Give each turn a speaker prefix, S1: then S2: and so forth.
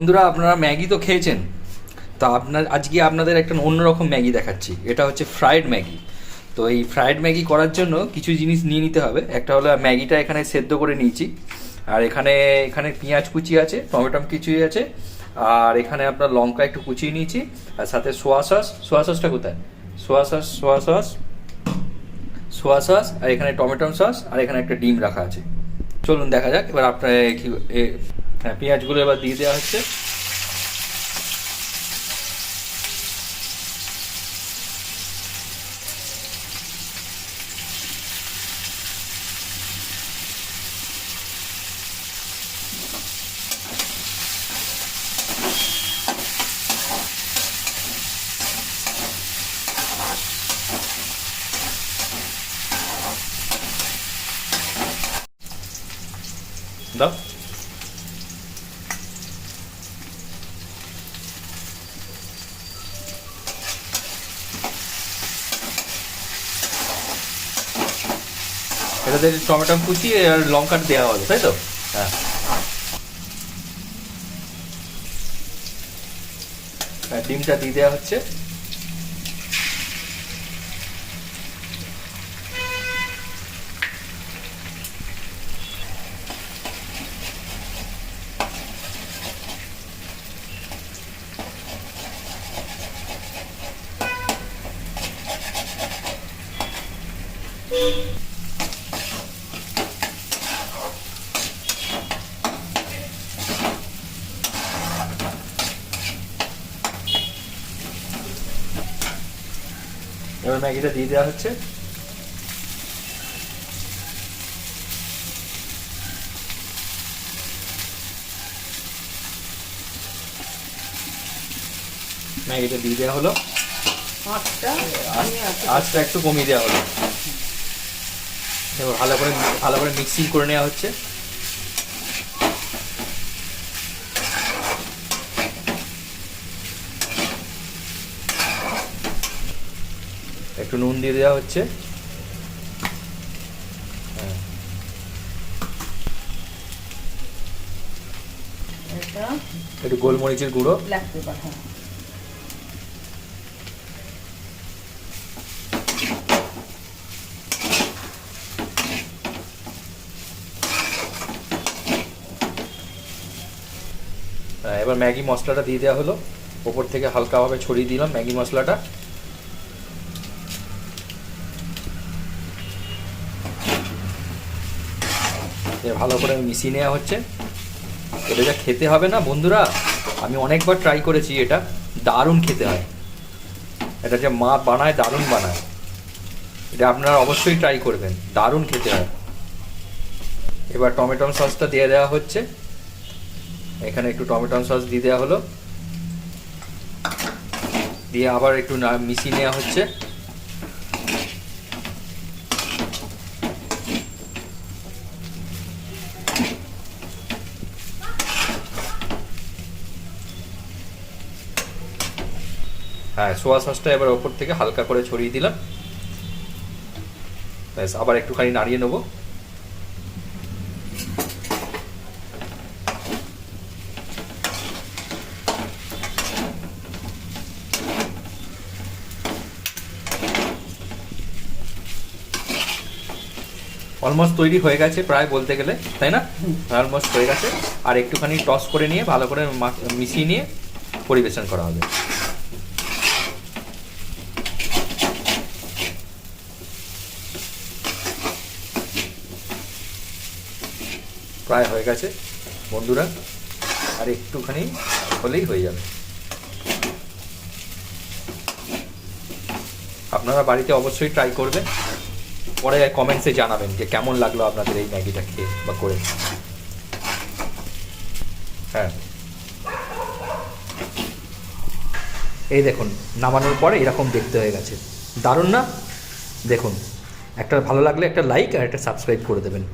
S1: বন্ধুরা, আপনারা ম্যাগি তো খেয়েছেন। তো আজকে আপনাদের একটা অন্যরকম ম্যাগি দেখাচ্ছি। এটা হচ্ছে ফ্রাইড ম্যাগি। তো এই ফ্রাইড ম্যাগি করার জন্য কিছু জিনিস নিয়ে নিতে হবে। একটা হলো ম্যাগিটা এখানে সেদ্ধ করে নিয়েছি, আর এখানে এখানে পেঁয়াজ কুচি আছে, টমেটো কুচি আছে, আর এখানে আপনার লঙ্কা একটু কুচিয়ে নিয়েছি, আর সাথে সোয়া সসটা কোথায়, সোয়া সস, আর এখানে টমেটো সস, আর এখানে একটা ডিম রাখা আছে। চলুন দেখা যাক। এবার আপনার হ্যাঁ, পেঁয়াজগুলো এবার দিয়ে দেওয়া হচ্ছে। দাও। এটাতে টমেটো কুচি আর লঙ্কাটা দেওয়া হবে, তাই তো? হ্যাঁ, ডিমটা দিয়ে দেওয়া হচ্ছে। এবার ম্যাগিটা দিয়ে দেওয়া হচ্ছে। ম্যাগিটা দিয়ে দেওয়া হলো, আঁচটা একটু কমিয়ে দেওয়া হলো। এবার ভালো করে মিক্সিং করে নেওয়া হচ্ছে। একটু নুন দিয়ে দেওয়া হচ্ছে। একটু গোলমরিচের গুঁড়ো, এবার ম্যাগি মশলাটা দিয়ে দেওয়া হলো। ওপর থেকে হালকাভাবে ছড়িয়ে দিলাম ম্যাগি মশলাটা। ভালো করে মিশিয়ে নেওয়া হচ্ছে। এটা যা খেতে হবে না বন্ধুরা, আমি অনেকবার ট্রাই করেছি, এটা দারুণ খেতে হয়। এটা যে মা বানায়, দারুণ বানায়। এটা আপনারা অবশ্যই ট্রাই করবেন, দারুণ খেতে হয়। এবার টমেটো সসটা দিয়ে দেওয়া হচ্ছে। এখানে একটু টমেটো সস দিয়ে দেওয়া হলো, দিয়ে আবার একটু মিশিয়ে নেওয়া হচ্ছে। হ্যাঁ, সোয়া সসটা এবার ওপর থেকে হালকা করে ছড়িয়ে দিলাম। ব্যাস, আবার একটুখানি নাড়িয়ে নেবো। অলমোস্ট তৈরি হয়ে গেছে প্রায়, বলতে গেলে, তাই না? অলমোস্ট হয়ে গেছে। আর একটুখানি টস করে নিয়ে ভালো করে মিশিয়ে নিয়ে পরিবেশন করা হবে। প্রায় হয়ে গেছে বন্ধুরা, আর একটুখানি হলেই হয়ে যাবে। আপনারা বাড়িতে অবশ্যই ট্রাই করবেন, পরে কমেন্টসে জানাবেন যে কেমন লাগলো আপনাদের এই ম্যাগিটা খেয়ে বা করে। হ্যাঁ, এই দেখুন, নামানোর পরে এরকম দেখতে হয়ে গেছে। দারুণ না? দেখুন, একটা ভালো লাগলে একটা লাইক আর একটা সাবস্ক্রাইব করে দেবেন।